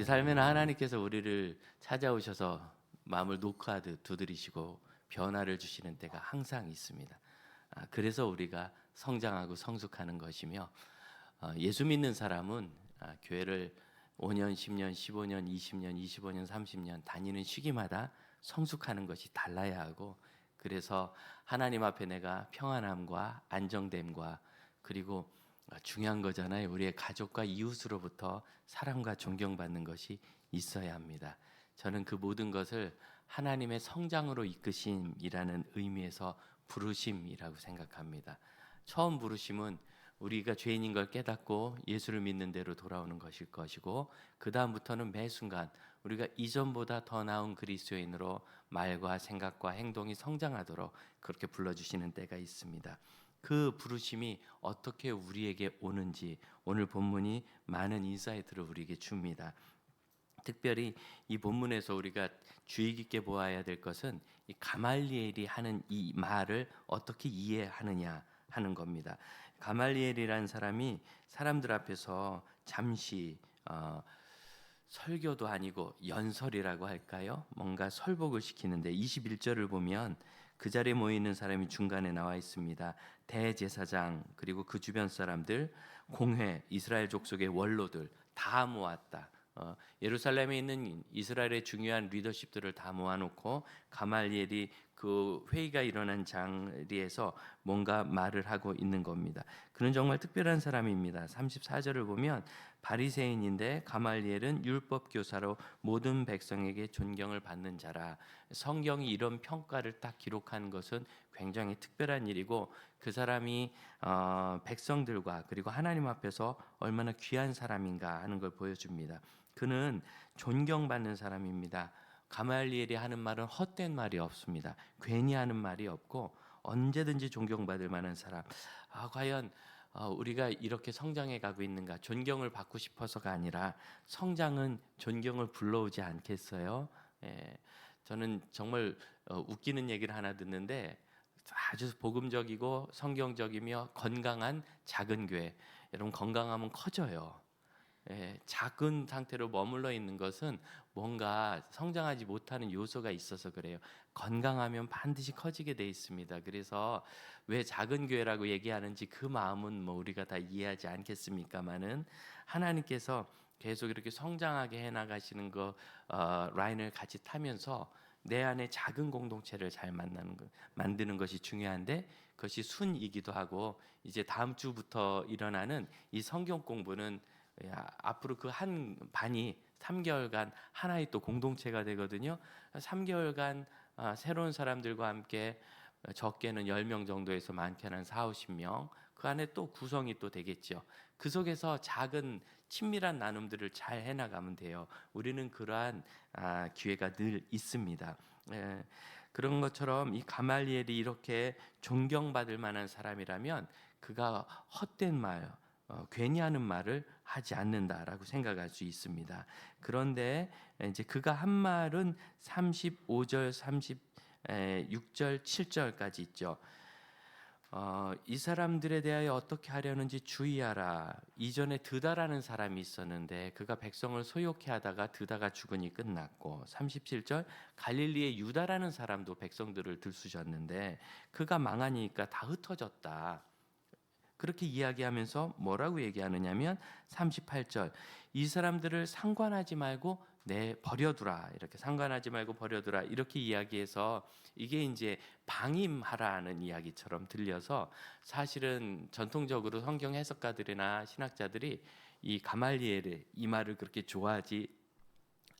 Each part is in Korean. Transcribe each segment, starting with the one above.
우리 삶에는 하나님께서 우리를 찾아오셔서 마음을 녹화하듯 두드리시고 변화를 주시는 때가 항상 있습니다. 그래서 우리가 성장하고 성숙하는 것이며, 예수 믿는 사람은 교회를 5년, 10년, 15년, 20년, 25년, 30년 다니는 시기마다 성숙하는 것이 달라야 하고, 그래서 하나님 앞에 내가 평안함과 안정됨과, 그리고 중요한 거잖아요. 우리의 가족과 이웃으로부터 사랑과 존경받는 것이 있어야 합니다. 저는 그 모든 것을 하나님의 성장으로 이끄심이라는 의미에서 부르심이라고 생각합니다. 처음 부르심은 우리가 죄인인 걸 깨닫고 예수를 믿는 대로 돌아오는 것일 것이고, 그 다음부터는 매 순간 우리가 이전보다 더 나은 그리스도인으로 말과 생각과 행동이 성장하도록 그렇게 불러주시는 때가 있습니다. 그 부르심이 어떻게 우리에게 오는지 오늘 본문이 많은 인사이트를 우리에게 줍니다. 특별히 이 본문에서 우리가 주의 깊게 보아야 될 것은 이 가말리엘이 하는 이 말을 어떻게 이해하느냐 하는 겁니다. 가말리엘이라는 사람이 사람들 앞에서 잠시 설교도 아니고 연설이라고 할까요? 뭔가 설복을 시키는데 21절을 보면 그 자리에 모이는 사람이 중간에 나와 있습니다. 대제사장 그리고 그 주변 사람들, 공회, 이스라엘 족속의 원로들 다 모았다. 예루살렘에 있는 이스라엘의 중요한 리더십들을 다 모아놓고 가말리엘이 그 회의가 일어난 자리에서 뭔가 말을 하고 있는 겁니다. 그는 정말 특별한 사람입니다. 34절을 보면 바리새인인데 가말리엘은 율법 교사로 모든 백성에게 존경을 받는 자라. 성경이 이런 평가를 딱 기록한 것은 굉장히 특별한 일이고, 그 사람이 백성들과 그리고 하나님 앞에서 얼마나 귀한 사람인가 하는 걸 보여줍니다. 그는 존경받는 사람입니다. 가말리엘이 하는 말은 헛된 말이 없습니다. 괜히 하는 말이 없고 언제든지 존경받을 만한 사람. 과연 우리가 이렇게 성장해 가고 있는가? 존경을 받고 싶어서가 아니라 성장은 존경을 불러오지 않겠어요? 저는 정말 웃기는 얘기를 하나 듣는데, 아주 복음적이고 성경적이며 건강한 작은 교회. 여러분, 건강하면 커져요. 작은 상태로 머물러 있는 것은 뭔가 성장하지 못하는 요소가 있어서 그래요. 건강하면 반드시 커지게 돼 있습니다. 그래서 왜 작은 교회라고 얘기하는지 그 마음은 뭐 우리가 다 이해하지 않겠습니까마는, 하나님께서 계속 이렇게 성장하게 해나가시는 거 라인을 같이 타면서 내 안에 작은 공동체를 잘 만드는 것이 중요한데, 그것이 순이기도 하고, 이제 다음 주부터 일어나는 이 성경 공부는 앞으로 그 한 반이 3개월간 하나의 또 공동체가 되거든요. 3개월간 새로운 사람들과 함께 적게는 10명 정도에서 많게는 40-50명, 그 안에 또 구성이 또 되겠죠. 그 속에서 작은 친밀한 나눔들을 잘 해나가면 돼요. 우리는 그러한 기회가 늘 있습니다. 그런 것처럼 이 가말리엘이 이렇게 존경받을 만한 사람이라면 그가 헛된 말, 괜히 하는 말을 하지 않는다라고 생각할 수 있습니다. 그런데 이제 그가 한 말은 35절, 36절, 7절까지 있죠. 이 사람들에 대하여 어떻게 하려는지 주의하라. 이전에 드다라는 사람이 있었는데 그가 백성을 소욕해 하다가 드다가 죽으니 끝났고, 37절 갈릴리의 유다라는 사람도 백성들을 들쑤셨는데 그가 망하니까 다 흩어졌다. 그렇게 이야기하면서 뭐라고 얘기하느냐면 38절 이 사람들을 상관하지 말고 버려두라, 이렇게 상관하지 말고 버려두라 이렇게 이야기해서, 이게 이제 방임하라는 이야기처럼 들려서 사실은 전통적으로 성경 해석가들이나 신학자들이 이 가말리엘의 이 말을 그렇게 좋아하지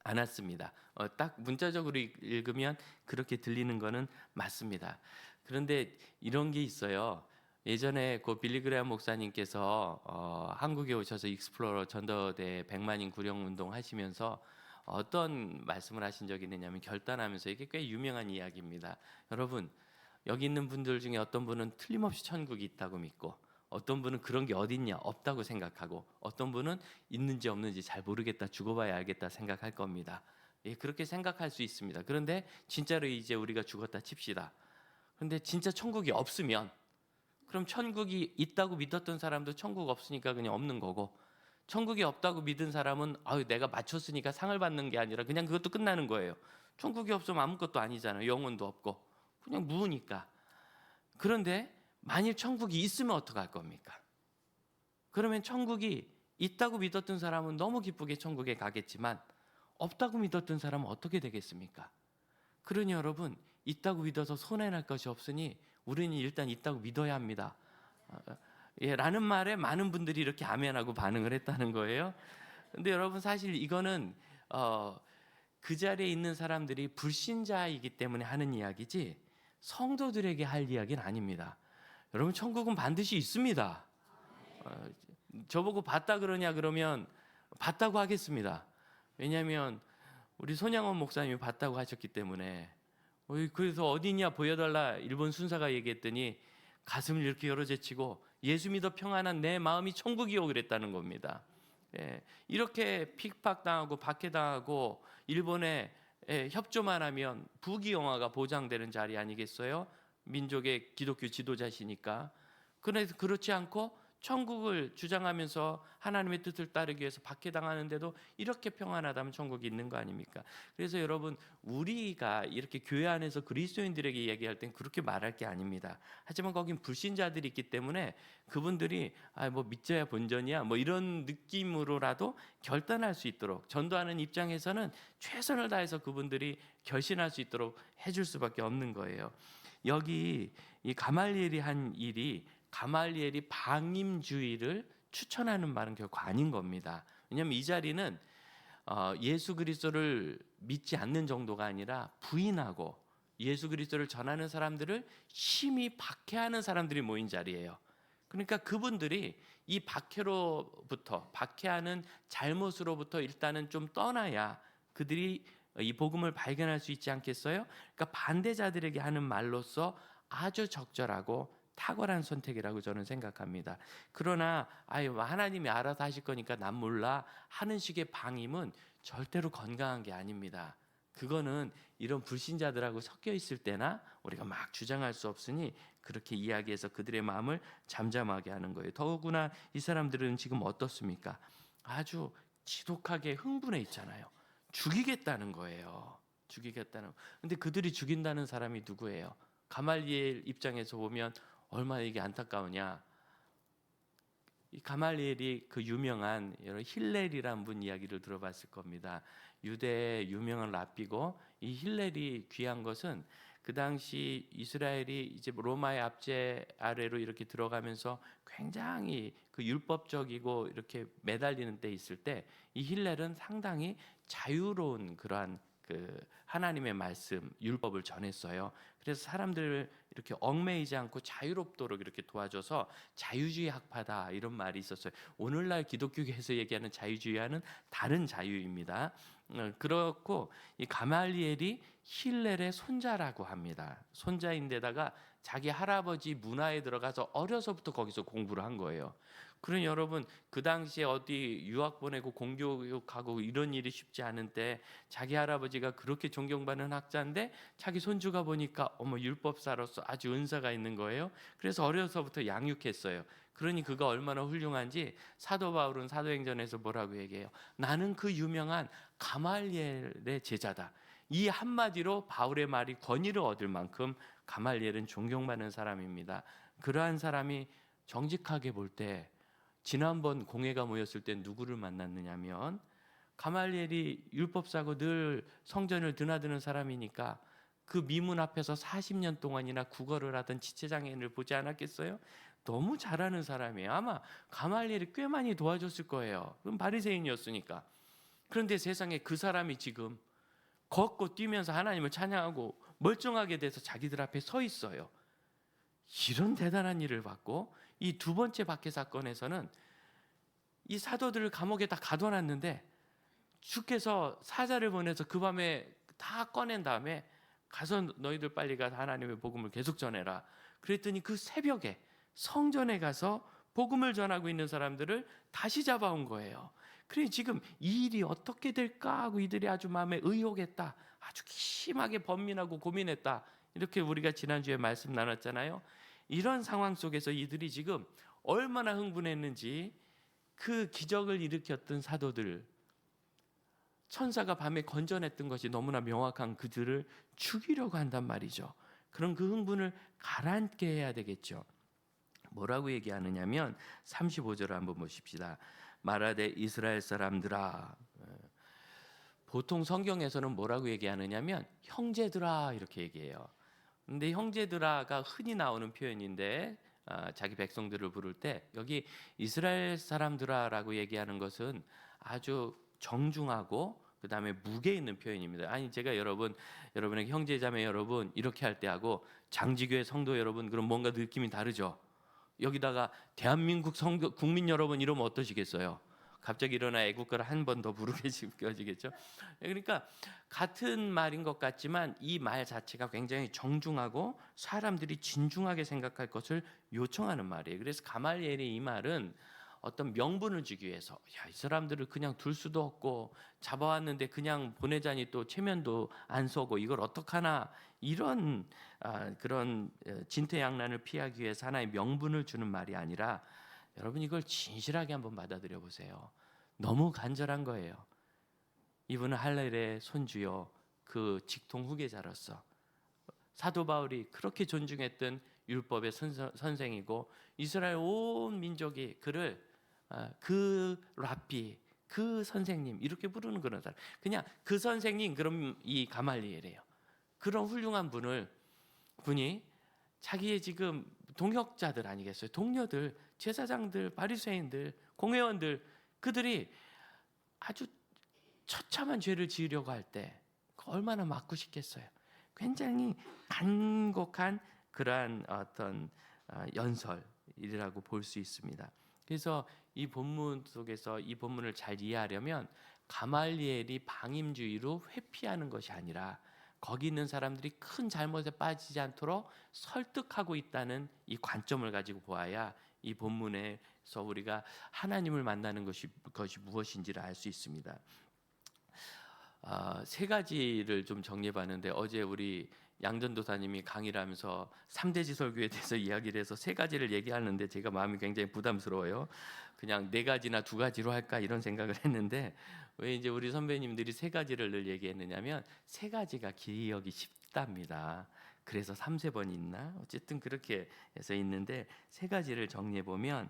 않았습니다. 딱 문자적으로 읽으면 그렇게 들리는 거는 맞습니다. 그런데 이런 게 있어요. 예전에 그 빌리 그레이엄 목사님께서 한국에 오셔서 익스플로러 전도대 100만인 구령 운동 하시면서 어떤 말씀을 하신 적이 있느냐면, 결단하면서, 이게 꽤 유명한 이야기입니다. 여러분, 여기 있는 분들 중에 어떤 분은 틀림없이 천국이 있다고 믿고, 어떤 분은 그런 게 어딨냐 없다고 생각하고, 어떤 분은 있는지 없는지 잘 모르겠다, 죽어봐야 알겠다 생각할 겁니다. 그렇게 생각할 수 있습니다. 그런데 진짜로 이제 우리가 죽었다 칩시다. 그런데 진짜 천국이 없으면, 그럼 천국이 있다고 믿었던 사람도 천국 없으니까 그냥 없는 거고, 천국이 없다고 믿은 사람은 내가 맞췄으니까 상을 받는 게 아니라 그냥 그것도 끝나는 거예요. 천국이 없으면 아무것도 아니잖아요. 영혼도 없고 그냥 무으니까. 그런데 만일 천국이 있으면 어떡할 겁니까? 그러면 천국이 있다고 믿었던 사람은 너무 기쁘게 천국에 가겠지만 없다고 믿었던 사람은 어떻게 되겠습니까? 그러니 여러분, 있다고 믿어서 손해날 것이 없으니 우리는 일단 있다고 믿어야 합니다. 라는 말에 많은 분들이 이렇게 아멘하고 반응을 했다는 거예요. 근데 여러분, 사실 이거는 그 자리에 있는 사람들이 불신자이기 때문에 하는 이야기지 성도들에게 할 이야기는 아닙니다. 여러분, 천국은 반드시 있습니다. 저보고 봤다 그러냐 그러면 봤다고 하겠습니다. 왜냐하면 우리 손양원 목사님이 봤다고 하셨기 때문에. 그래서 어디냐 보여달라 일본 순사가 얘기했더니 가슴을 이렇게 열어제치고 예수 믿어 평안한 내 마음이 천국이요 그랬다는 겁니다. 이렇게 픽박당하고 박해당하고 일본에 협조만 하면 부귀영화가 보장되는 자리 아니겠어요? 민족의 기독교 지도자시니까. 그래서 그렇지 않고 천국을 주장하면서 하나님의 뜻을 따르기 위해서 박해당하는데도 이렇게 평안하다면 천국이 있는 거 아닙니까? 그래서 여러분, 우리가 이렇게 교회 안에서 그리스도인들에게 얘기할 땐 그렇게 말할 게 아닙니다. 하지만 거긴 불신자들이 있기 때문에 그분들이 뭐 믿져야 본전이야 뭐 이런 느낌으로라도 결단할 수 있도록, 전도하는 입장에서는 최선을 다해서 그분들이 결신할 수 있도록 해줄 수밖에 없는 거예요. 여기 이 가말리엘이 한 일이, 가말리엘이 방임주의를 추천하는 말은 결코 아닌 겁니다. 왜냐하면 이 자리는 예수 그리스도를 믿지 않는 정도가 아니라 부인하고 예수 그리스도를 전하는 사람들을 심히 박해하는 사람들이 모인 자리예요. 그러니까 그분들이 이 박해하는 잘못으로부터 일단은 좀 떠나야 그들이 이 복음을 발견할 수 있지 않겠어요? 그러니까 반대자들에게 하는 말로서 아주 적절하고 탁월한 선택이라고 저는 생각합니다. 그러나 하나님이 알아서 하실 거니까 난 몰라 하는 식의 방임은 절대로 건강한 게 아닙니다. 그거는 이런 불신자들하고 섞여 있을 때나 우리가 막 주장할 수 없으니 그렇게 이야기해서 그들의 마음을 잠잠하게 하는 거예요. 더구나 이 사람들은 지금 어떻습니까? 아주 지독하게 흥분해 있잖아요. 죽이겠다는 거예요. 죽이겠다는. 근데 그들이 죽인다는 사람이 누구예요? 가말리엘 입장에서 보면 얼마나 이게 안타까우냐. 이 가말리엘이 그 유명한 힐렐이라는 분 이야기를 들어봤을 겁니다. 유대의 유명한 랍비고, 이 힐렐이 귀한 것은 그 당시 이스라엘이 이제 로마의 압제 아래로 이렇게 들어가면서 굉장히 그 율법적이고 이렇게 매달리는 때 있을 때 이 힐렐은 상당히 자유로운 그러한 그 하나님의 말씀, 율법을 전했어요. 그래서 사람들을 이렇게 얽매이지 않고 자유롭도록 이렇게 도와줘서 자유주의 학파다 이런 말이 있었어요. 오늘날 기독교계에서 얘기하는 자유주의와는 다른 자유입니다. 그렇고 이 가말리엘이 힐렐의 손자라고 합니다. 손자인데다가 자기 할아버지 문화에 들어가서 어려서부터 거기서 공부를 한 거예요. 그러니 여러분, 그 당시에 어디 유학 보내고 공교육하고 이런 일이 쉽지 않은 때 자기 할아버지가 그렇게 존경받는 학자인데 자기 손주가 보니까 율법사로서 아주 은사가 있는 거예요. 그래서 어려서부터 양육했어요. 그러니 그가 얼마나 훌륭한지 사도 바울은 사도행전에서 뭐라고 얘기해요? 나는 그 유명한 가말리엘의 제자다. 이 한마디로 바울의 말이 권위를 얻을 만큼 가말리엘은 존경받는 사람입니다. 그러한 사람이 정직하게 볼 때 지난번 공회가 모였을 때 누구를 만났느냐면 가말리엘이 율법사고 늘 성전을 드나드는 사람이니까 그 미문 앞에서 40년 동안이나 국어를 하던 지체장애인을 보지 않았겠어요? 너무 잘하는 사람이에요. 아마 가말리엘이 꽤 많이 도와줬을 거예요. 그럼 바리새인이었으니까. 그런데 세상에 그 사람이 지금 걷고 뛰면서 하나님을 찬양하고 멀쩡하게 돼서 자기들 앞에 서 있어요. 이런 대단한 일을 받고 이 두 번째 박해 사건에서는 이 사도들을 감옥에 다 가둬놨는데 주께서 사자를 보내서 그 밤에 다 꺼낸 다음에 가서 너희들 빨리 가서 하나님의 복음을 계속 전해라. 그랬더니 그 새벽에 성전에 가서 복음을 전하고 있는 사람들을 다시 잡아온 거예요. 그래 지금 이 일이 어떻게 될까 하고 이들이 아주 마음에 의혹했다. 아주 심하게 번민하고 고민했다. 이렇게 우리가 지난주에 말씀 나눴잖아요. 이런 상황 속에서 이들이 지금 얼마나 흥분했는지 그 기적을 일으켰던 사도들, 천사가 밤에 건져냈던 것이 너무나 명확한 그들을 죽이려고 한단 말이죠. 그럼 그 흥분을 가라앉게 해야 되겠죠. 뭐라고 얘기하느냐면 35절을 한번 보십시다. 말하되 이스라엘 사람들아. 보통 성경에서는 뭐라고 얘기하느냐면 형제들아 이렇게 얘기해요. 근데 형제들아가 흔히 나오는 표현인데 자기 백성들을 부를 때 여기 이스라엘 사람들아라고 얘기하는 것은 아주 정중하고 그다음에 무게 있는 표현입니다. 아니 제가 여러분에게 형제자매 여러분 이렇게 할 때 하고 장지교회 성도 여러분 그럼 뭔가 느낌이 다르죠. 여기다가 대한민국 국민 여러분 이러면 어떠시겠어요? 갑자기 일어나 애국가를 한 번 더 부르게 지겨지겠죠. 그러니까 같은 말인 것 같지만 이 말 자체가 굉장히 정중하고 사람들이 진중하게 생각할 것을 요청하는 말이에요. 그래서 가말리엘의 이 말은 어떤 명분을 주기 위해서 이 사람들을 그냥 둘 수도 없고 잡아왔는데 그냥 보내자니 또 체면도 안 서고 이걸 어떡하나 이런 그런 진퇴양난을 피하기 위해서 하나의 명분을 주는 말이 아니라 여러분 이걸 진실하게 한번 받아들여 보세요. 너무 간절한 거예요. 이분은 할렐의 손주요 그 직통 후계자로서 사도 바울이 그렇게 존중했던 율법의 선생이고 이스라엘 온 민족이 그를 그 랍비 그 선생님 이렇게 부르는 그런 사람. 그냥 그 선생님 그럼 이 가말리엘이에요. 그런 훌륭한 분이 자기의 지금 동역자들 아니겠어요? 동료들, 제사장들, 바리새인들, 공회원들 그들이 아주 처참한 죄를 지으려고 할 때 얼마나 맞고 싶겠어요. 굉장히 간곡한 그러한 어떤 연설이라고 볼 수 있습니다. 그래서 이 본문 속에서 이 본문을 잘 이해하려면 가말리엘이 방임주의로 회피하는 것이 아니라 거기 있는 사람들이 큰 잘못에 빠지지 않도록 설득하고 있다는 이 관점을 가지고 보아야 이 본문에서 우리가 하나님을 만나는 것이 무엇인지를 알 수 있습니다. 세 가지를 좀 정리해봤는데 어제 우리 양전도사님이 강의를 하면서 3대지 설교에 대해서 이야기를 해서 세 가지를 얘기하는데 제가 마음이 굉장히 부담스러워요. 그냥 네 가지나 두 가지로 할까 이런 생각을 했는데 왜 이제 우리 선배님들이 세 가지를 늘 얘기했느냐면 세 가지가 기억이 쉽답니다. 그래서 3세 번 있나? 어쨌든 그렇게 해서 있는데 세 가지를 정리해 보면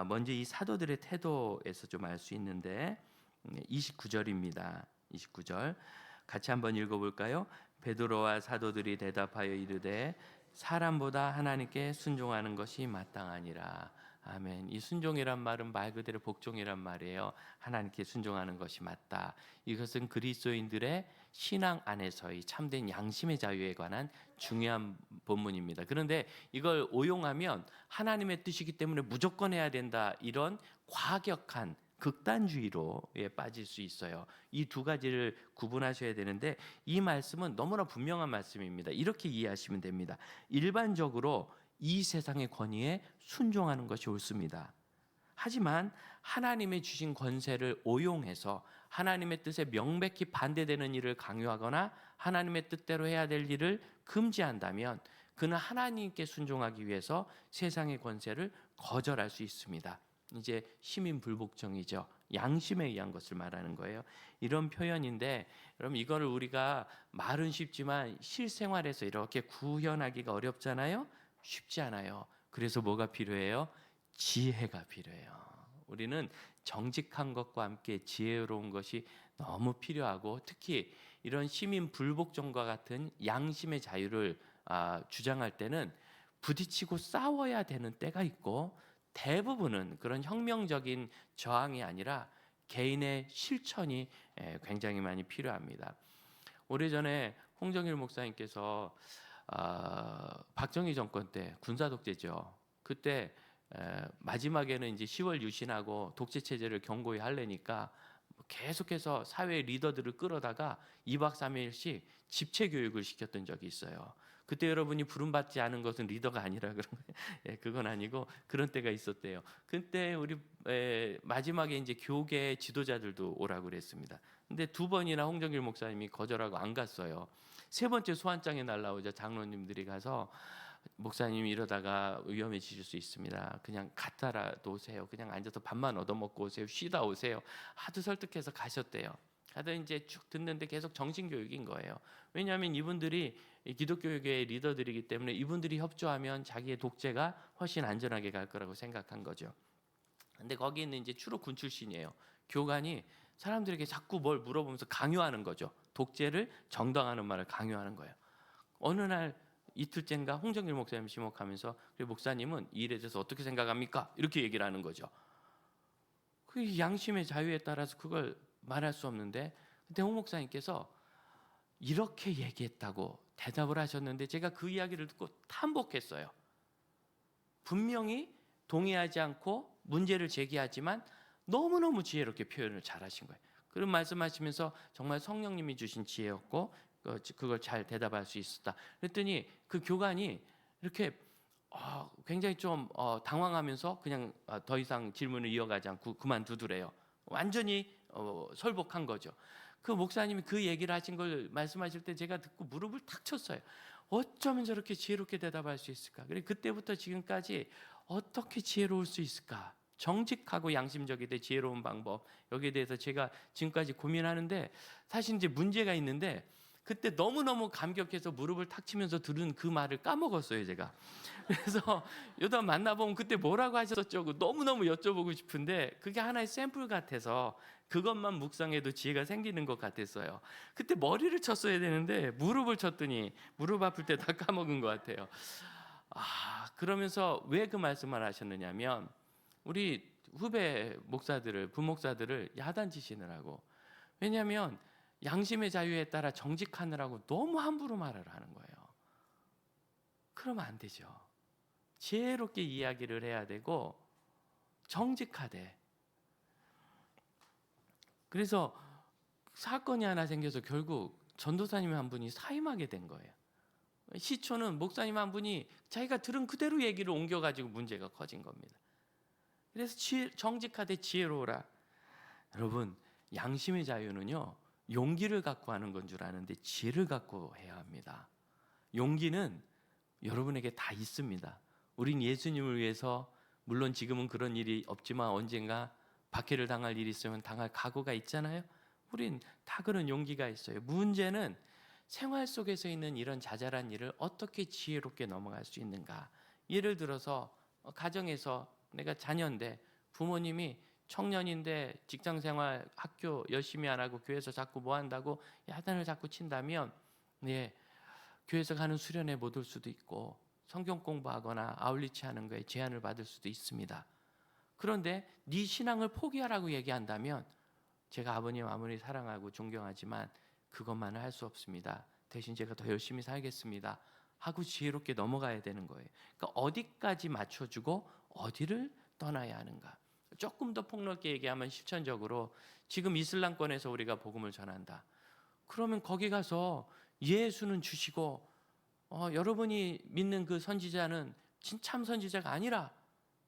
먼저 이 사도들의 태도에서 좀 알 수 있는데 29절입니다. 29절 같이 한번 읽어볼까요? 베드로와 사도들이 대답하여 이르되 사람보다 하나님께 순종하는 것이 마땅하니라. 아멘. 이 순종이란 말은 말 그대로 복종이란 말이에요. 하나님께 순종하는 것이 맞다. 이것은 그리스도인들의 신앙 안에서의 참된 양심의 자유에 관한 중요한 본문입니다. 그런데 이걸 오용하면 하나님의 뜻이기 때문에 무조건 해야 된다. 이런 과격한 극단주의로에 빠질 수 있어요. 이 두 가지를 구분하셔야 되는데 이 말씀은 너무나 분명한 말씀입니다. 이렇게 이해하시면 됩니다. 일반적으로 이 세상의 권위에 순종하는 것이 옳습니다. 하지만 하나님의 주신 권세를 오용해서 하나님의 뜻에 명백히 반대되는 일을 강요하거나 하나님의 뜻대로 해야 될 일을 금지한다면 그는 하나님께 순종하기 위해서 세상의 권세를 거절할 수 있습니다. 이제 시민 불복종이죠. 양심에 의한 것을 말하는 거예요. 이런 표현인데 여러분 이거를 우리가 말은 쉽지만 실생활에서 이렇게 구현하기가 어렵잖아요. 쉽지 않아요. 그래서 뭐가 필요해요? 지혜가 필요해요. 우리는 정직한 것과 함께 지혜로운 것이 너무 필요하고 특히 이런 시민 불복종과 같은 양심의 자유를 주장할 때는 부딪히고 싸워야 되는 때가 있고 대부분은 그런 혁명적인 저항이 아니라 개인의 실천이 굉장히 많이 필요합니다. 오래전에 홍정일 목사님께서 박정희 정권 때 군사 독재죠. 그때 마지막에는 이제 10월 유신하고 독재 체제를 경고히 하려니까 계속해서 사회 리더들을 끌어다가 2박 3일씩 집체 교육을 시켰던 적이 있어요. 그때 여러분이 부름받지 않은 것은 리더가 아니라 그런 거예요. 그건 아니고 그런 때가 있었대요. 그때 우리 마지막에 이제 교계 지도자들도 오라고 그랬습니다. 근데 2번이나 홍정길 목사님이 거절하고 안 갔어요. 3번째 소환장에 날라오자 장로님들이 가서 목사님 이러다가 위험해지실 수 있습니다. 그냥 갔다라도 오세요. 그냥 앉아서 밥만 얻어먹고 오세요. 쉬다 오세요. 하도 설득해서 가셨대요. 하다 이제 쭉 듣는데 계속 정신교육인 거예요. 왜냐하면 이분들이 기독교계의 리더들이기 때문에 이분들이 협조하면 자기의 독재가 훨씬 안전하게 갈 거라고 생각한 거죠. 근데 거기 있는 이제 주로 군 출신이에요. 교관이 사람들에게 자꾸 뭘 물어보면서 강요하는 거죠. 독재를 정당화하는 말을 강요하는 거예요. 어느 날 이틀째인가 홍정길 목사님 지목하면서 목사님은 이 일에 대해서 어떻게 생각합니까? 이렇게 얘기를 하는 거죠. 그 양심의 자유에 따라서 그걸 말할 수 없는데 그때 홍 목사님께서 이렇게 얘기했다고 대답을 하셨는데 제가 그 이야기를 듣고 탐복했어요. 분명히 동의하지 않고 문제를 제기하지만 너무너무 지혜롭게 표현을 잘하신 거예요. 그런 말씀하시면서 정말 성령님이 주신 지혜였고 그걸 잘 대답할 수 있었다. 그랬더니 그 교관이 이렇게 굉장히 좀 당황하면서 그냥 더 이상 질문을 이어가지 않고 그만두더래요. 완전히 설복한 거죠. 그 목사님이 그 얘기를 하신 걸 말씀하실 때 제가 듣고 무릎을 탁 쳤어요. 어쩌면 저렇게 지혜롭게 대답할 수 있을까? 그래 그때부터 지금까지 어떻게 지혜로울 수 있을까? 정직하고 양심적이되 지혜로운 방법 여기에 대해서 제가 지금까지 고민하는데 사실 이제 문제가 있는데 그때 너무너무 감격해서 무릎을 탁 치면서 들은 그 말을 까먹었어요 제가. 그래서 여다 만나보면 그때 뭐라고 하셨었죠? 너무너무 여쭤보고 싶은데 그게 하나의 샘플 같아서 그것만 묵상해도 지혜가 생기는 것 같았어요. 그때 머리를 쳤어야 되는데 무릎을 쳤더니 무릎 아플 때 다 까먹은 것 같아요. 그러면서 왜 그 말씀을 하셨느냐면 우리 후배 목사들을 부목사들을 야단치시느라고. 왜냐하면 양심의 자유에 따라 정직하느라고 너무 함부로 말을 하는 거예요. 그러면 안 되죠. 지혜롭게 이야기를 해야 되고 정직하되. 그래서 사건이 하나 생겨서 결국 전도사님 한 분이 사임하게 된 거예요. 시초는 목사님 한 분이 자기가 들은 그대로 얘기를 옮겨가지고 문제가 커진 겁니다. 그래서 정직하되 지혜로우라. 여러분 양심의 자유는요 용기를 갖고 하는 건 줄 아는데 지혜를 갖고 해야 합니다. 용기는 여러분에게 다 있습니다. 우린 예수님을 위해서 물론 지금은 그런 일이 없지만 언젠가 박해를 당할 일이 있으면 당할 각오가 있잖아요. 우린 다 그런 용기가 있어요. 문제는 생활 속에서 있는 이런 자잘한 일을 어떻게 지혜롭게 넘어갈 수 있는가. 예를 들어서 가정에서 내가 자녀인데 부모님이 청년인데 직장생활 학교 열심히 안 하고 교회에서 자꾸 뭐 한다고 야단을 자꾸 친다면 교회에서 가는 수련회 못 올 수도 있고 성경 공부하거나 아울리치 하는 거에 제한을 받을 수도 있습니다. 그런데 네 신앙을 포기하라고 얘기한다면 제가 아버님 아무리 사랑하고 존경하지만 그것만은 할 수 없습니다. 대신 제가 더 열심히 살겠습니다 하고 지혜롭게 넘어가야 되는 거예요. 그러니까 어디까지 맞춰주고 어디를 떠나야 하는가. 조금 더 폭넓게 얘기하면 실천적으로 지금 이슬람권에서 우리가 복음을 전한다. 그러면 거기 가서 예수는 주시고 여러분이 믿는 그 선지자는 참 선지자가 아니라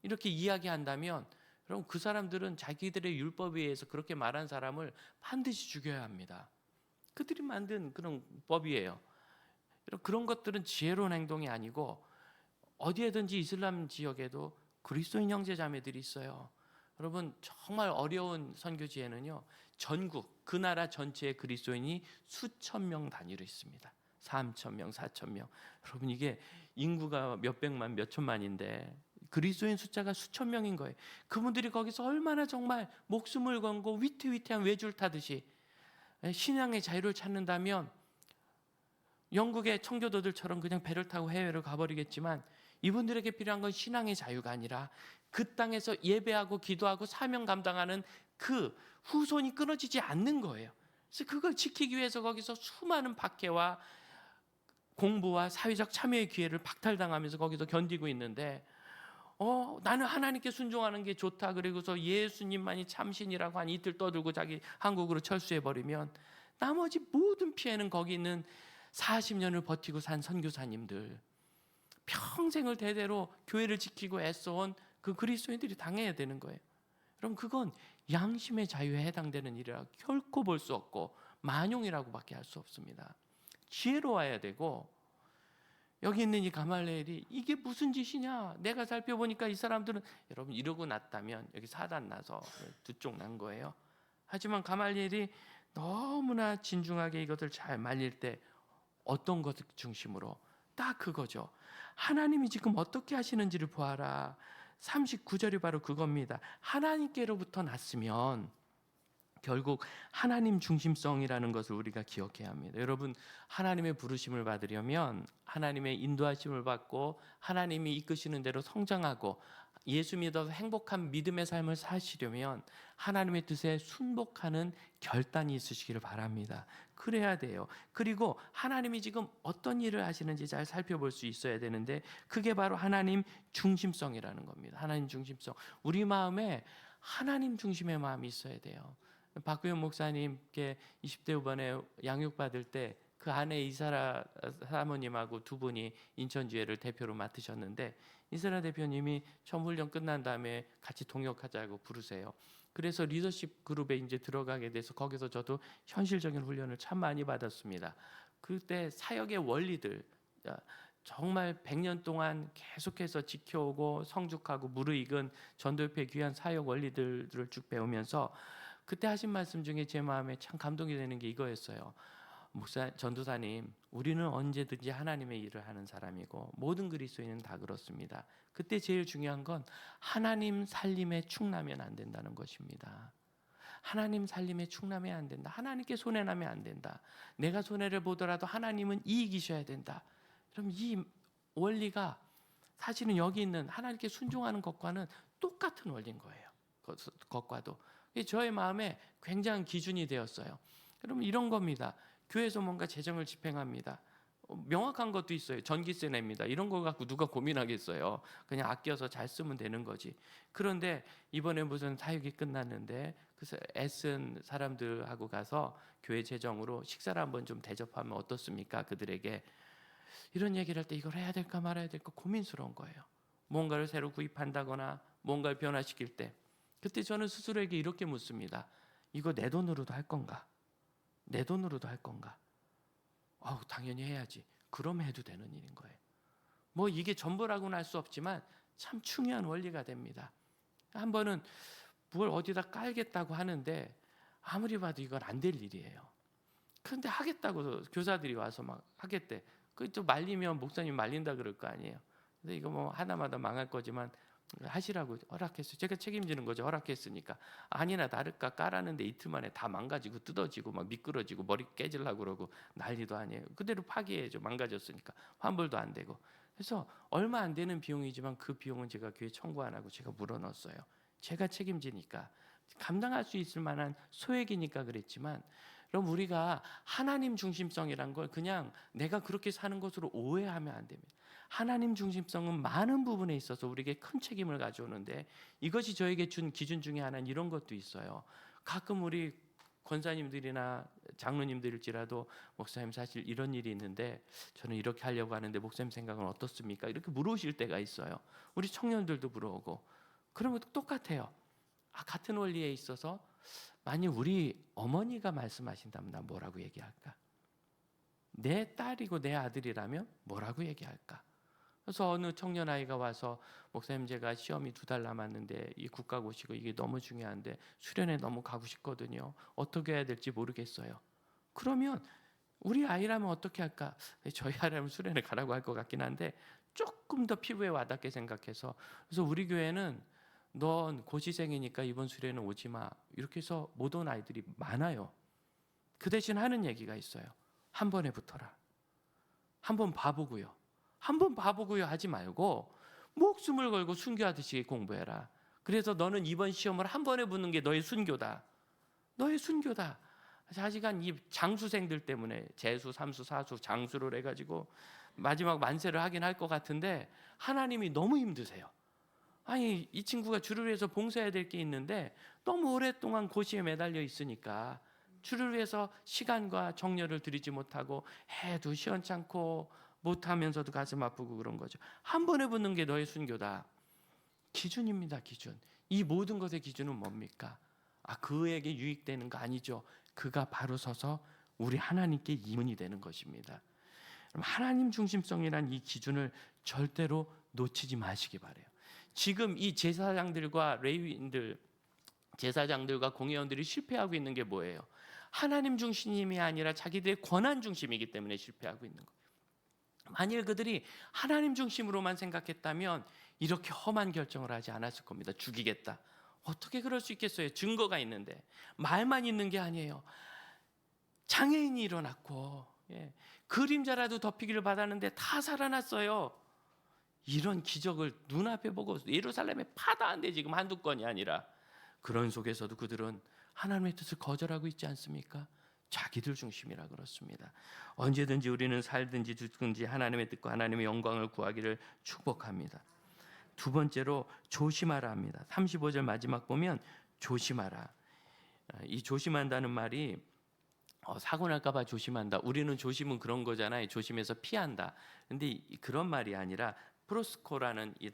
이렇게 이야기한다면 여러분 그 사람들은 자기들의 율법에 의해서 그렇게 말한 사람을 반드시 죽여야 합니다. 그들이 만든 그런 법이에요. 그런 것들은 지혜로운 행동이 아니고 어디에든지 이슬람 지역에도 그리스도인 형제 자매들이 있어요. 여러분 정말 어려운 선교지에는요 전국 그 나라 전체의 그리스도인이 수천 명 단위로 있습니다. 3,000명, 4,000명. 여러분 이게 인구가 몇백만, 몇천만인데 그리스도인 숫자가 수천 명인 거예요. 그분들이 거기서 얼마나 정말 목숨을 걸고 위태위태한 외줄 타듯이 신앙의 자유를 찾는다면 영국의 청교도들처럼 그냥 배를 타고 해외로 가버리겠지만 이분들에게 필요한 건 신앙의 자유가 아니라 그 땅에서 예배하고 기도하고 사명 감당하는 그 후손이 끊어지지 않는 거예요. 그래서 그걸 지키기 위해서 거기서 수많은 박해와 공부와 사회적 참여의 기회를 박탈당하면서 거기서 견디고 있는데 나는 하나님께 순종하는 게 좋다 그리고서 예수님만이 참신이라고 한 이틀 떠들고 자기 한국으로 철수해버리면 나머지 모든 피해는 거기 있는 40년을 버티고 산 선교사님들 평생을 대대로 교회를 지키고 애써온 그 그리스도인들이 당해야 되는 거예요. 그럼 그건 양심의 자유에 해당되는 일이라 결코 볼 수 없고 만용이라고밖에 할 수 없습니다. 지혜로워야 되고 여기 있는 이 가말리엘이 이게 무슨 짓이냐? 내가 살펴보니까 이 사람들은, 여러분 이러고 났다면 여기 사단 나서 두 쪽 난 거예요. 하지만 가말리엘이 너무나 진중하게 이것을 잘 말릴 때 어떤 것 중심으로? 딱 그거죠. 하나님이 지금 어떻게 하시는지를 보아라. 39절이 바로 그겁니다. 하나님께로부터 났으면 결국 하나님 중심성이라는 것을 우리가 기억해야 합니다. 여러분, 하나님의 부르심을 받으려면 하나님의 인도하심을 받고 하나님이 이끄시는 대로 성장하고 예수 믿어서 행복한 믿음의 삶을 사시려면 하나님의 뜻에 순복하는 결단이 있으시기를 바랍니다. 그래야 돼요. 그리고 하나님이 지금 어떤 일을 하시는지 잘 살펴볼 수 있어야 되는데, 그게 바로 하나님 중심성이라는 겁니다. 하나님 중심성. 우리 마음에 하나님 중심의 마음이 있어야 돼요. 박구영 목사님께 20대 후반에 양육받을 때 그 아내 이사라 사모님하고 두 분이 인천주회를 대표로 맡으셨는데, 이사라 대표님이 처음 훈련 끝난 다음에 같이 동역하자고 부르세요. 그래서 리더십 그룹에 이제 들어가게 돼서 거기서 저도 현실적인 훈련을 참 많이 받았습니다. 그때 사역의 원리들, 정말 100년 동안 계속해서 지켜오고 성숙하고 무르익은 전도협회 귀한 사역 원리들을 쭉 배우면서 그때 하신 말씀 중에 제 마음에 참 감동이 되는 게 이거였어요. 전도사님, 우리는 언제든지 하나님의 일을 하는 사람이고 모든 그리스도인은 다 그렇습니다. 그때 제일 중요한 건 하나님 살림에 축나면 안 된다는 것입니다. 하나님 살림에 축나면 안 된다. 하나님께 손해나면 안 된다. 내가 손해를 보더라도 하나님은 이익이셔야 된다. 그럼 이 원리가 사실은 여기 있는 하나님께 순종하는 것과는 똑같은 원리인 거예요. 것과도. 저의 마음에 굉장한 기준이 되었어요. 그러면 이런 겁니다. 교회에서 뭔가 재정을 집행합니다. 명확한 것도 있어요. 전기세 냅니다. 이런 거 갖고 누가 고민하겠어요. 그냥 아껴서 잘 쓰면 되는 거지. 그런데 이번에 무슨 사역이 끝났는데 그래서 애쓴 사람들하고 가서 교회 재정으로 식사를 한번 좀 대접하면 어떻습니까? 그들에게 이런 얘기를 할 때 이걸 해야 될까 말아야 될까 고민스러운 거예요. 뭔가를 새로 구입한다거나 뭔가를 변화시킬 때 그때 저는 스스로에게 이렇게 묻습니다. 이거 내 돈으로도 할 건가? 내 돈으로도 할 건가? 당연히 해야지. 그럼 해도 되는 일인 거예요. 뭐 이게 전부라고는 할 수 없지만 참 중요한 원리가 됩니다. 한 번은 뭘 어디다 깔겠다고 하는데 아무리 봐도 이건 안 될 일이에요. 그런데 하겠다고 교사들이 와서 막 하겠대. 그 또 말리면 목사님 말린다 그럴 거 아니에요. 근데 이거 뭐 하나마다 망할 거지만 하시라고 허락했어요. 제가 책임지는 거죠. 허락했으니까. 아니나 다를까 깔았는데 이틀 만에 다 망가지고 뜯어지고 막 미끄러지고 머리 깨지려고 그러고 난리도 아니에요. 그대로 파기해야죠. 망가졌으니까. 환불도 안 되고. 그래서 얼마 안 되는 비용이지만 그 비용은 제가 교회 청구 안 하고 제가 물어넣었어요. 제가 책임지니까. 감당할 수 있을 만한 소액이니까 그랬지만, 그럼 우리가 하나님 중심성이란 걸 그냥 내가 그렇게 사는 것으로 오해하면 안 됩니다. 하나님 중심성은 많은 부분에 있어서 우리에게 큰 책임을 가져오는데, 이것이 저에게 준 기준 중에 하나는 이런 것도 있어요. 가끔 우리 권사님들이나 장로님들일지라도 목사님 사실 이런 일이 있는데 저는 이렇게 하려고 하는데 목사님 생각은 어떻습니까? 이렇게 물어오실 때가 있어요. 우리 청년들도 물어오고. 그러면 똑같아요. 같은 원리에 있어서 만약 우리 어머니가 말씀하신다면 난 뭐라고 얘기할까? 내 딸이고 내 아들이라면 뭐라고 얘기할까? 그래서 어느 청년 아이가 와서 목사님 제가 시험이 2달 남았는데 이 국가고시고 이게 너무 중요한데 수련회 너무 가고 싶거든요. 어떻게 해야 될지 모르겠어요. 그러면 우리 아이라면 어떻게 할까? 저희 아이라면 수련회 가라고 할 것 같긴 한데 조금 더 피부에 와닿게 생각해서, 그래서 우리 교회는 넌 고시생이니까 이번 수련회 오지 마. 이렇게 해서 못 온 아이들이 많아요. 그 대신 하는 얘기가 있어요. 한 번에 붙어라. 한 번 봐보고요. 한 번 봐보고요 하지 말고 목숨을 걸고 순교하듯이 공부해라. 그래서 너는 이번 시험을 한 번에 붙는 게 너의 순교다. 너의 순교다. 사실은 이 장수생들 때문에 재수, 삼수, 사수, 장수를 해가지고 마지막 만세를 하긴 할 것 같은데 하나님이 너무 힘드세요. 아니 이 친구가 주를 위해서 봉사해야 될 게 있는데 너무 오랫동안 고시에 매달려 있으니까 주를 위해서 시간과 정열을 들이지 못하고 해도 시원찮고 못하면서도 가슴 아프고 그런 거죠. 한 번에 붙는 게 너의 순교다. 기준입니다. 기준. 이 모든 것의 기준은 뭡니까? 그에게 유익되는 거 아니죠. 그가 바로 서서 우리 하나님께 이문이 되는 것입니다. 하나님 중심성이란 이 기준을 절대로 놓치지 마시기 바래요. 지금 이 제사장들과 레위인들, 제사장들과 공회원들이 실패하고 있는 게 뭐예요? 하나님 중심이 아니라 자기들의 권한 중심이기 때문에 실패하고 있는 거예요. 만일 그들이 하나님 중심으로만 생각했다면 이렇게 험한 결정을 하지 않았을 겁니다. 죽이겠다. 어떻게 그럴 수 있겠어요? 증거가 있는데. 말만 있는 게 아니에요. 장애인이 일어났고 그림자라도 덮이기를 받았는데 다 살아났어요. 이런 기적을 눈앞에 보고 예루살렘에 파다한데 지금 한두 건이 아니라, 그런 속에서도 그들은 하나님의 뜻을 거절하고 있지 않습니까? 자기들 중심이라 그렇습니다. 언제든지 우리는 살든지 죽든지 하나님의 뜻과 하나님의 영광을 구하기를 축복합니다. 두 번째로 조심하라 합니다. 35절 마지막 보면 조심하라. 이 조심한다는 말이 사고 날까 봐 조심한다. 우리는 조심은 그런 거잖아요. 조심해서 피한다. 근데 그런 말이 아니라 프로세코라는 이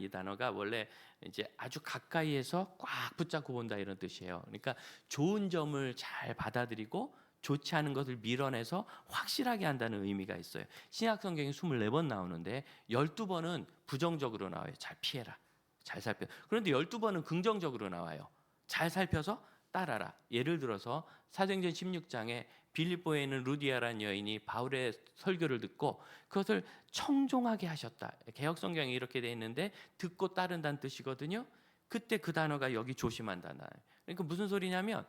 단어가 원래 이제 아주 가까이에서 꽉 붙잡고 본다 이런 뜻이에요. 그러니까 좋은 점을 잘 받아들이고 좋지 않은 것을 밀어내서 확실하게 한다는 의미가 있어요. 신약 성경에 24번 나오는데 12번은 부정적으로 나와요. 잘 피해라. 잘 살펴. 그런데 12번은 긍정적으로 나와요. 잘 살펴서 따라라. 예를 들어서 사도행전 16장에 빌립보에 있는 루디아라는 여인이 바울의 설교를 듣고 그것을 청종하게 하셨다. 개역 성경에 이렇게 돼 있는데 듣고 따른다는 뜻이거든요. 그때 그 단어가 여기 조심한다는. 그러니까 무슨 소리냐면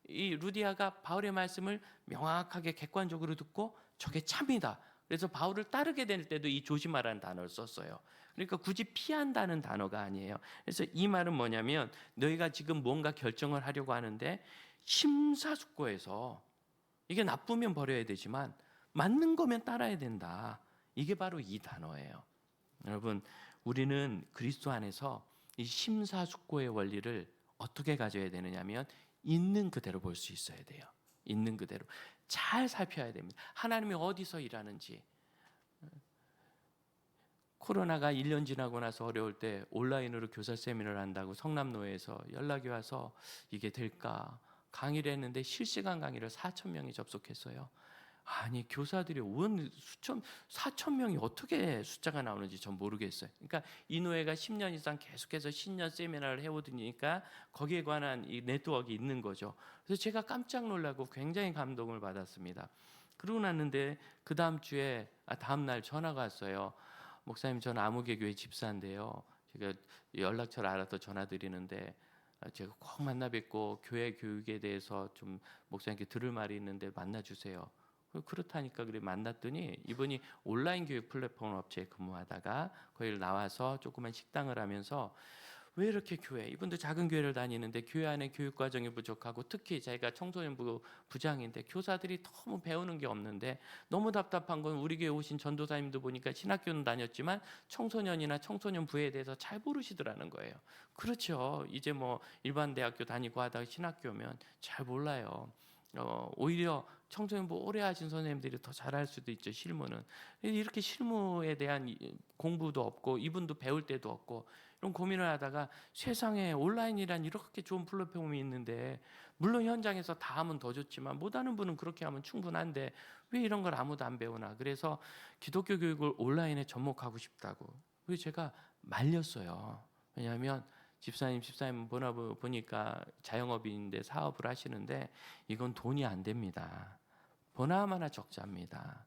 이 루디아가 바울의 말씀을 명확하게 객관적으로 듣고 저게 참이다. 그래서 바울을 따르게 될 때도 이 조심하라는 단어를 썼어요. 그러니까 굳이 피한다는 단어가 아니에요. 그래서 이 말은 뭐냐면 너희가 지금 뭔가 결정을 하려고 하는데 심사숙고해서 이게 나쁘면 버려야 되지만 맞는 거면 따라야 된다. 이게 바로 이 단어예요. 여러분, 우리는 그리스도 안에서 이 심사숙고의 원리를 어떻게 가져야 되느냐면 있는 그대로 볼 수 있어야 돼요. 있는 그대로 잘 살펴야 됩니다. 하나님이 어디서 일하는지. 코로나가 1년 지나고 나서 어려울 때 온라인으로 교사 세미나를 한다고 성남노회에서 연락이 와서 이게 될까 강의를 했는데 실시간 강의를 4,000명이 접속했어요. 아니 교사들이 온 4,000명이 어떻게 숫자가 나오는지 전 모르겠어요. 그러니까 이 노회가 10년 이상 계속해서 신년 세미나를 해오더니까 거기에 관한 이 네트워크가 있는 거죠. 그래서 제가 깜짝 놀라고 굉장히 감동을 받았습니다. 그러고 났는데 그 다음 날 전화가 왔어요. 목사님, 저는 아무개교회 집사인데요. 제가 연락처를 알아서 전화드리는데 제가 꼭 만나 뵙고 교회 교육에 대해서 좀 목사님께 들을 말이 있는데 만나주세요. 그렇다니까 그래 만났더니 이분이 온라인 교육 플랫폼 업체에 근무하다가 거기를 나와서 조그만 식당을 하면서 왜 이렇게 이분도 작은 교회를 다니는데 교회 안에 교육 과정이 부족하고 특히 자기가 청소년부 부장인데 교사들이 너무 배우는 게 없는데 너무 답답한 건 우리 교회 오신 전도사님도 보니까 신학교는 다녔지만 청소년이나 청소년부에 대해서 잘 모르시더라는 거예요. 그렇죠. 이제 뭐 일반 대학교 다니고 하다가 신학교면 잘 몰라요. 오히려 청소년부 오래 하신 선생님들이 더 잘할 수도 있죠. 실무는 이렇게 실무에 대한 공부도 없고 이분도 배울 때도 없고 이런 고민을 하다가 세상에 온라인이란 이렇게 좋은 플랫폼이 있는데 물론 현장에서 다 하면 더 좋지만 못하는 분은 그렇게 하면 충분한데 왜 이런 걸 아무도 안 배우나. 그래서 기독교 교육을 온라인에 접목하고 싶다고. 그래서 제가 말렸어요. 왜냐하면 집사님 보니까 자영업인데 사업을 하시는데 이건 돈이 안 됩니다. 보나마나 적자입니다.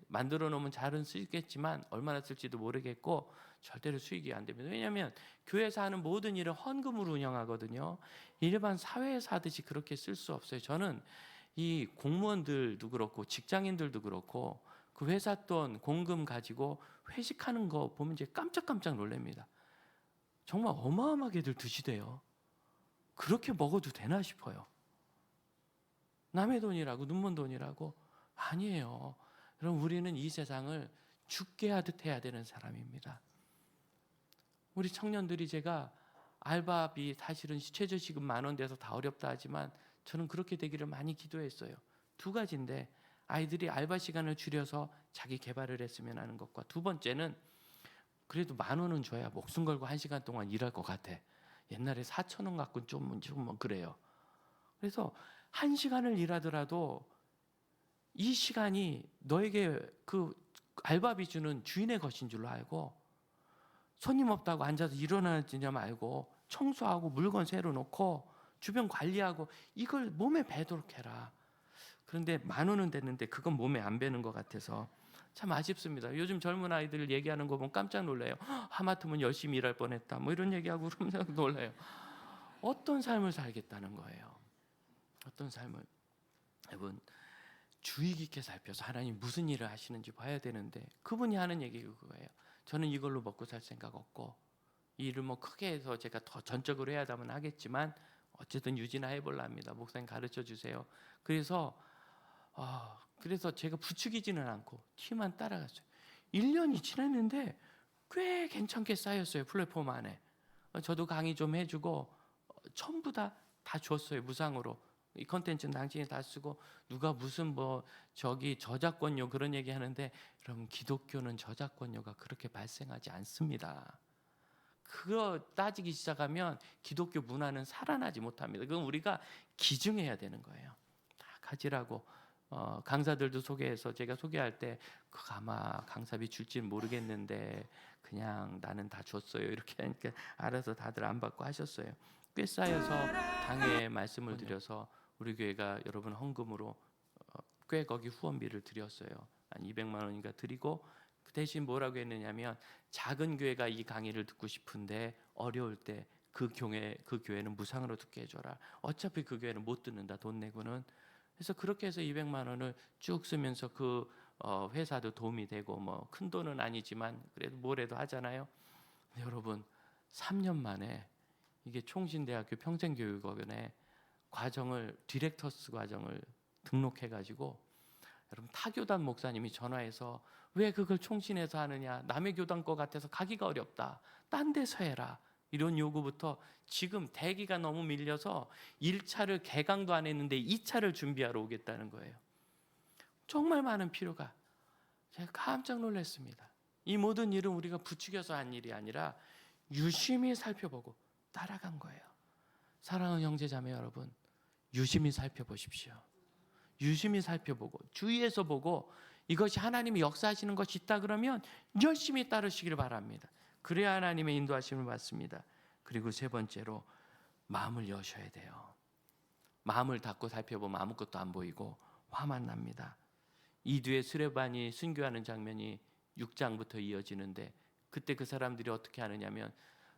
만들어 놓으면 잘은 쓰겠지만 얼마나 쓸지도 모르겠고 절대로 수익이 안 됩니다. 왜냐하면 교회에서 하는 모든 일은 헌금으로 운영하거든요. 일반 사회에서 하듯이 그렇게 쓸 수 없어요. 저는 이 공무원들도 그렇고 직장인들도 그렇고 그 회사 돈 공금 가지고 회식하는 거 보면 이제 깜짝깜짝 놀랍니다. 정말 어마어마하게들 드시대요. 그렇게 먹어도 되나 싶어요. 남의 돈이라고 눈먼 돈이라고 아니에요. 그럼 우리는 이 세상을 죽게 하듯 해야 되는 사람입니다. 우리 청년들이 제가 알바비 사실은 최저시급 10,000원 돼서 다 어렵다 하지만 저는 그렇게 되기를 많이 기도했어요. 두 가지인데 아이들이 알바 시간을 줄여서 자기 개발을 했으면 하는 것과 두 번째는 그래도 10,000원은 줘야 목숨 걸고 1시간 동안 일할 것 같아. 옛날에 4,000원 갖고 좀 그래요. 그래서 1시간을 일하더라도 이 시간이 너에게 그 알바비 주는 주인의 것인 줄로 알고, 손님 없다고 앉아서 일어나지냐 말고 청소하고 물건 새로 놓고 주변 관리하고 이걸 몸에 배도록 해라. 그런데 10,000원은 됐는데 그건 몸에 안 배는 것 같아서 참 아쉽습니다. 요즘 젊은 아이들 얘기하는 거 보면 깜짝 놀라요. 하마터면 열심히 일할 뻔했다, 뭐 이런 얘기하고 그러면 놀라요. 어떤 삶을 살겠다는 거예요? 어떤 삶을? 여러분, 주의 깊게 살펴서 하나님 무슨 일을 하시는지 봐야 되는데, 그분이 하는 얘기가 그거예요. 저는 이걸로 먹고 살 생각 없고, 이 일을 뭐 크게 해서 제가 더 전적으로 해야 하면 하겠지만 어쨌든 유지나 해볼라 합니다. 목사님 가르쳐 주세요. 그래서 제가 부추기지는 않고 티만 따라갔어요. 1년이 지났는데 꽤 괜찮게 쌓였어요. 플랫폼 안에. 저도 강의 좀 해주고 전부 다 줬어요. 무상으로. 이 컨텐츠는 당신이 다 쓰고, 누가 무슨 뭐 저기 저작권료 그런 얘기 하는데, 여러분 기독교는 저작권료가 그렇게 발생하지 않습니다. 그거 따지기 시작하면 기독교 문화는 살아나지 못합니다. 그건 우리가 기증해야 되는 거예요. 다 가지라고. 강사들도 소개해서 제가 소개할 때 그거 아마 강사비 줄지는 모르겠는데 그냥 나는 다 줬어요, 이렇게 하니까 알아서 다들 안 받고 하셨어요. 꽤 쌓여서 당회에 말씀을 드려서 우리 교회가 여러분 헌금으로 꽤 거기 후원비를 드렸어요. 한 200만 원인가 드리고, 그 대신 뭐라고 했느냐면, 작은 교회가 이 강의를 듣고 싶은데 어려울 때 그 교회는 무상으로 듣게 해줘라. 어차피 그 교회는 못 듣는다, 돈 내고는. 그래서 그렇게 해서 200만 원을 쭉 쓰면서 그 회사도 도움이 되고, 뭐 큰 돈은 아니지만 그래도 뭐래도 하잖아요. 근데 여러분 3년 만에 이게 총신대학교 평생교육원에 과정을, 디렉터스 과정을 등록해가지고, 여러분 타교단 목사님이 전화해서 왜 그걸 총신에서 하느냐, 남의 교단 거 같아서 가기가 어렵다, 딴 데서 해라, 이런 요구부터 지금 대기가 너무 밀려서 1차를 개강도 안 했는데 2차를 준비하러 오겠다는 거예요. 정말 많은 필요가. 제가 깜짝 놀랐습니다. 이 모든 일은 우리가 부추겨서 한 일이 아니라 유심히 살펴보고 따라간 거예요. 사랑하는 형제자매 여러분, 유심히 살펴보십시오. 유심히 살펴보고 주위에서 보고 이것이 하나님이 역사하시는 것이 있다 그러면 열심히 따르시길 바랍니다. 그래야 하나님의 인도하심을 받습니다. 그리고 세 번째로 마음을 여셔야 돼요. 마음을 닫고 살펴보면 아무것도 안 보이고 화만 납니다. 이 뒤에 스데반이 순교하는 장면이 6장부터 이어지는데, 그때 그 사람들이 어떻게 하느냐면,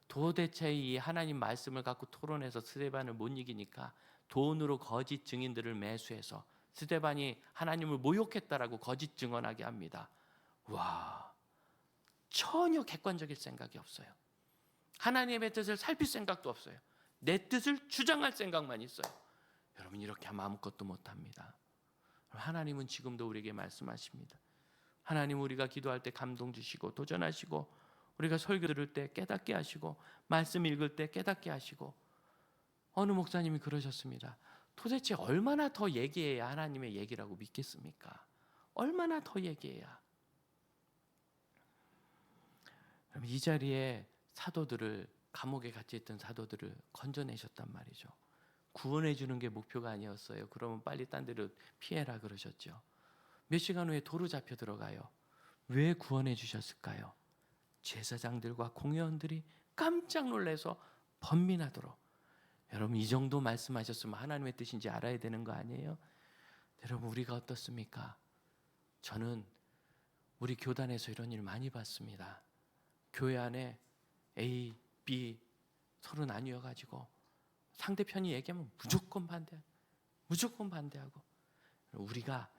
도대체 이 하나님 말씀을 갖고 토론해서 스데반을 못 이기니까 돈으로 거짓 증인들을 매수해서 스데반이 하나님을 모욕했다라고 거짓 증언하게 합니다. 와, 전혀 객관적일 생각이 없어요. 하나님의 뜻을 살필 생각도 없어요. 내 뜻을 주장할 생각만 있어요. 여러분 이렇게 하면 아무것도 못합니다. 하나님은 지금도 우리에게 말씀하십니다. 하나님, 우리가 기도할 때 감동 주시고 도전하시고, 우리가 설교 들을 때 깨닫게 하시고, 말씀 읽을 때 깨닫게 하시고. 어느 목사님이 그러셨습니다. 도대체 얼마나 더 얘기해야 하나님의 얘기라고 믿겠습니까? 얼마나 더 얘기해야. 이 자리에 사도들을, 감옥에 갇혀 있던 사도들을 건져내셨단 말이죠. 구원해 주는 게 목표가 아니었어요. 그러면 빨리 딴 데로 피해라 그러셨죠. 몇 시간 후에 도로 잡혀 들어가요. 왜 구원해 주셨을까요? 제사장들과 공회원들이 깜짝 놀라서 번민하도록. 여러분 이 정도 말씀하셨으면 하나님의 뜻인지 알아야 되는 거 아니에요? 여러분 우리가 어떻습니까? 저는 우리 교단에서 이런 일 많이 봤습니다. 교회 안에 A, B 서로 나뉘어가지고 상대편이 얘기하면 무조건 반대하고. 우리가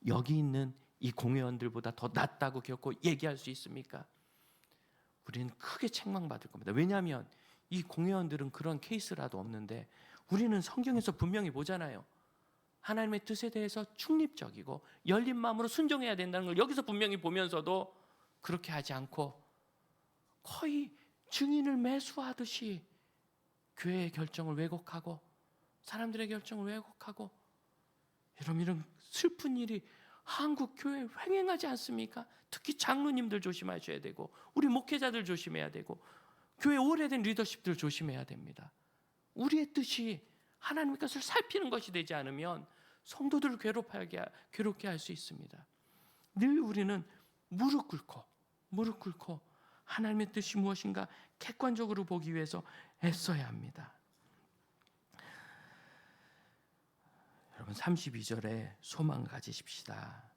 여기 있는 이 공회원들보다 더 낫다고 결코 얘기할 수 있습니까? 우리는 크게 책망받을 겁니다. 왜냐하면 이 공회원들은 그런 케이스라도 없는데, 우리는 성경에서 분명히 보잖아요. 하나님의 뜻에 대해서 중립적이고 열린 마음으로 순종해야 된다는 걸 여기서 분명히 보면서도 그렇게 하지 않고 거의 증인을 매수하듯이 교회의 결정을 왜곡하고 사람들의 결정을 왜곡하고. 여러분 이런 슬픈 일이 한국 교회에 횡행하지 않습니까? 특히 장로님들 조심하셔야 되고, 우리 목회자들 조심해야 되고, 교회 오래된 리더십들 조심해야 됩니다. 우리의 뜻이 하나님의 것을 살피는 것이 되지 않으면 성도들을 괴롭게 할 수 있습니다. 늘 우리는 무릎 꿇고 하나님의 뜻이 무엇인가 객관적으로 보기 위해서 애써야 합니다. 여러분 32절에 소망 가지십시다.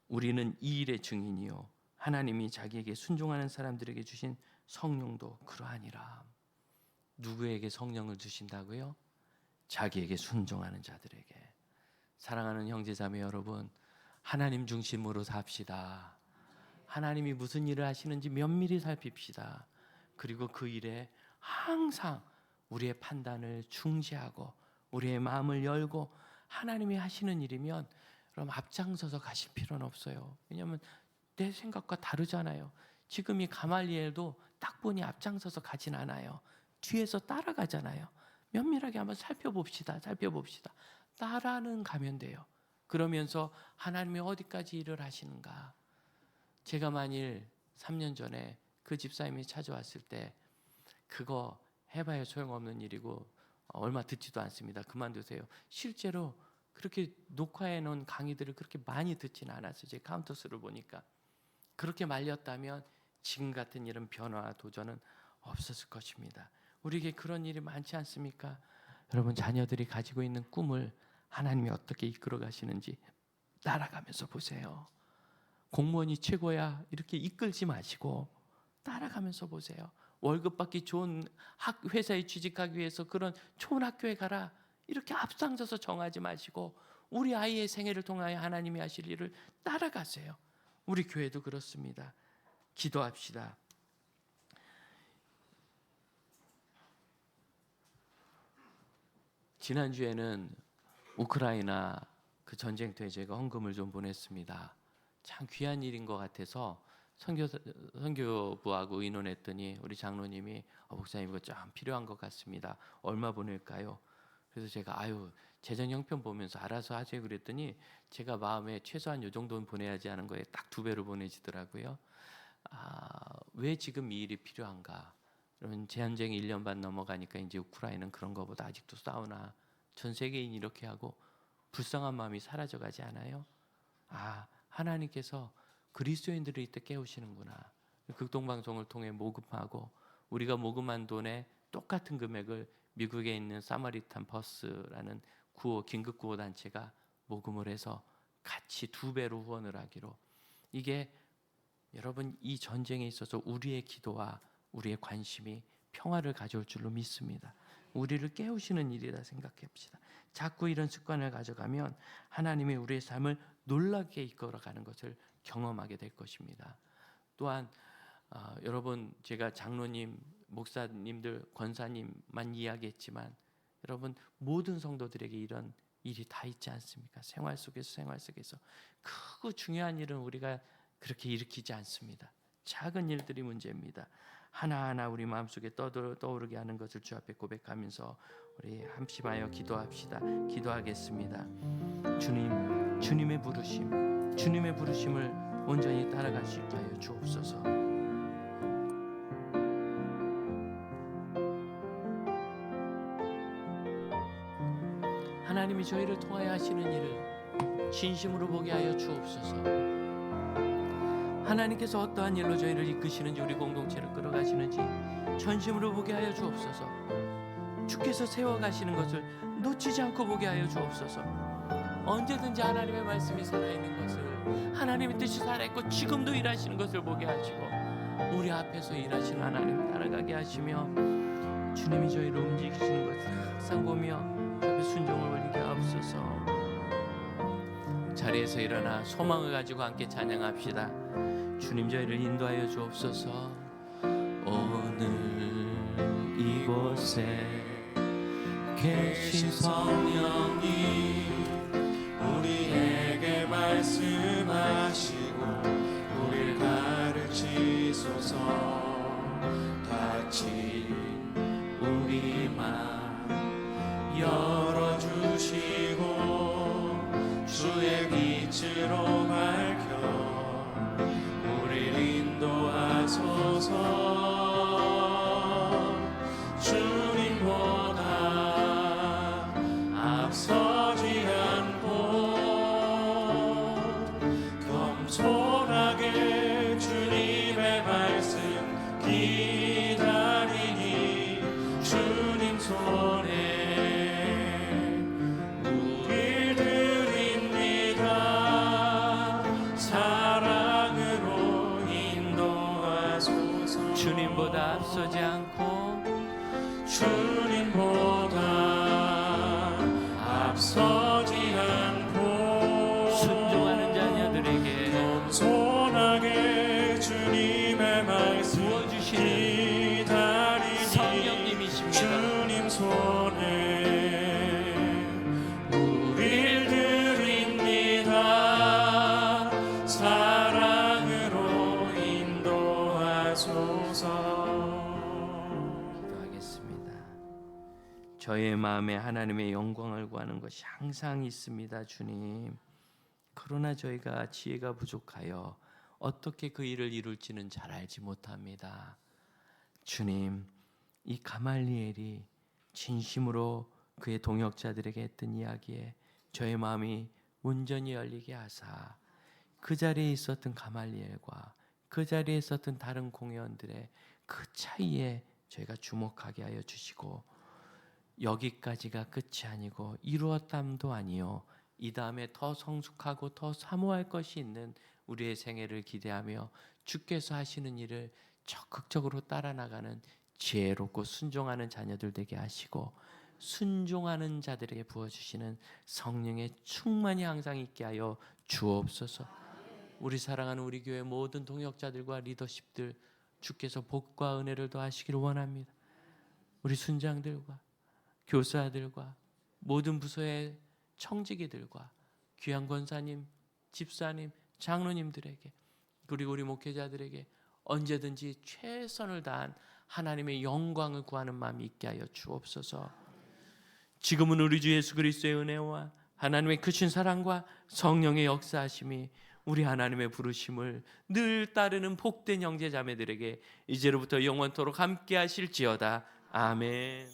우리는 이 일의 증인이요 하나님이 자기에게 순종하는 사람들에게 주신 성령도 그러하니라. 누구에게 성령을 주신다고요? 자기에게 순종하는 자들에게. 사랑하는 형제자매 여러분, 하나님 중심으로 삽시다. 하나님이 무슨 일을 하시는지 면밀히 살핍시다. 그리고 그 일에 항상 우리의 판단을 중시하고 우리의 마음을 열고 하나님이 하시는 일이면 그럼 앞장서서 가실 필요는 없어요. 왜냐하면 내 생각과 다르잖아요. 지금 이 가말리엘도 딱 보니 앞장서서 가진 않아요. 뒤에서 따라가잖아요. 면밀하게 한번 살펴봅시다. 따라는 가면 돼요. 그러면서 하나님이 어디까지 일을 하시는가. 제가 만일 3년 전에 그 집사님이 찾아왔을 때 그거 해봐야 소용없는 일이고 얼마 듣지도 않습니다. 그만두세요. 실제로 그렇게 녹화해 놓은 강의들을 그렇게 많이 듣지는 않았어요. 제 카운터 수를 보니까. 그렇게 말렸다면 지금 같은 이런 변화와 도전은 없었을 것입니다. 우리에게 그런 일이 많지 않습니까? 여러분 자녀들이 가지고 있는 꿈을 하나님이 어떻게 이끌어 가시는지 따라가면서 보세요. 공무원이 최고야 이렇게 이끌지 마시고 따라가면서 보세요. 월급 받기 좋은 회사에 취직하기 위해서 그런 좋은 학교에 가라 이렇게 앞장서서 정하지 마시고 우리 아이의 생애를 통하여 하나님이 하실 일을 따라가세요. 우리 교회도 그렇습니다. 기도합시다. 지난주에는 우크라이나 그 전쟁터에 제가 헌금을 좀 보냈습니다. 참 귀한 일인 것 같아서 선교부하고 의논했더니 우리 장로님이 목사님 이거 좀 필요한 것 같습니다. 얼마 보낼까요? 그래서 제가 재정 형편 보면서 알아서 하세요 그랬더니 제가 마음에 최소한 이 정도는 보내야지 하는 거에 딱 2배로 보내지더라고요. 왜 지금 이 일이 필요한가? 그러면 전쟁이 1년 반 넘어가니까 이제 우크라이나는 그런 거보다 아직도 싸우나 전 세계인이 이렇게 하고 불쌍한 마음이 사라져가지 않아요? 하나님께서 그리스도인들을 이때 깨우시는구나. 극동방송을 통해 모금하고 우리가 모금한 돈의 똑같은 금액을 미국에 있는 사마리탄 버스라는 긴급 구호 단체가 모금을 해서 같이 2배로 후원을 하기로. 이게 여러분 이 전쟁에 있어서 우리의 기도와 우리의 관심이 평화를 가져올 줄로 믿습니다. 우리를 깨우시는 일이라 생각합시다. 자꾸 이런 습관을 가져가면 하나님이 우리의 삶을 놀랍게 이끌어가는 것을 경험하게 될 것입니다. 또한 여러분 제가 장로님, 목사님들, 권사님만 이야기했지만 여러분 모든 성도들에게 이런 일이 다 있지 않습니까? 생활 속에서 크고 중요한 일은 우리가 그렇게 일으키지 않습니다. 작은 일들이 문제입니다. 하나하나 우리 마음속에 떠오르게 하는 것을 주 앞에 고백하면서 우리 합심하여 기도합시다. 기도하겠습니다. 주님의 부르심을 온전히 따라갈 수 있게 하여 주옵소서. 하나님이 저희를 통하여 하시는 일을 진심으로 보게 하여 주옵소서. 하나님께서 어떠한 일로 저희를 이끄시는지 우리 공동체를 끌어가시는지 전심으로 보게 하여 주옵소서. 주께서 세워가시는 것을 놓치지 않고 보게 하여 주옵소서. 언제든지 하나님의 말씀이 살아있는 것을, 하나님의 뜻이 살아있고 지금도 일하시는 것을 보게 하시고 우리 앞에서 일하시는 하나님 따라가게 하시며 주님이 저희를 움직이시는 것을 항상 보며 주 앞에 순종을 올리게 하옵소서. 자리에서 일어나 소망을 가지고 함께 찬양합시다. 주님 저희를 인도하여 주옵소서. 오늘 이곳에 계신 성령님 우리에게 말씀하시고 우리를 가르치소서. 닫힌 우리 마음 열어주시고 주의 빛으로 밝혀 우리를 인도하소서. 주님보다 앞서지 않고 앞서지 않고 주님보다 앞서지 않고 순종하는 자녀들에게 겸손하게 주님의 말씀 부어주시는 기다리니 성령님이십니다. 주님 손에 우릴 드립니다. 사랑으로 인도하소서. 기도하겠습니다. 저의 마음에 하나님의 영광을 구하는 것이 항상 있습니다, 주님. 그러나 저희가 지혜가 부족하여 어떻게 그 일을 이룰지는 잘 알지 못합니다. 주님, 이 가말리엘이 진심으로 그의 동역자들에게 했던 이야기에 저의 마음이 온전히 열리게 하사 그 자리에 있었던 가말리엘과 그 자리에 있었던 다른 공회원들의 그 차이에 저희가 주목하게 하여 주시고, 여기까지가 끝이 아니고 이루었담도 아니요 이 다음에 더 성숙하고 더 사모할 것이 있는 우리의 생애를 기대하며 주께서 하시는 일을 적극적으로 따라 나가는 지혜롭고 순종하는 자녀들 되게 하시고, 순종하는 자들에게 부어주시는 성령의 충만이 항상 있게 하여 주옵소서. 우리 사랑하는 우리 교회 모든 동역자들과 리더십들 주께서 복과 은혜를 더하시기를 원합니다. 우리 순장들과 교사들과 모든 부서의 청지기들과 귀한 권사님, 집사님, 장로님들에게, 그리고 우리 목회자들에게 언제든지 최선을 다한 하나님의 영광을 구하는 마음이 있게 하여 주옵소서. 지금은 우리 주 예수 그리스도의 은혜와 하나님의 크신 사랑과 성령의 역사하심이 우리 하나님의 부르심을 늘 따르는 복된 형제 자매들에게 이제로부터 영원토록 함께 하실지어다. 아멘.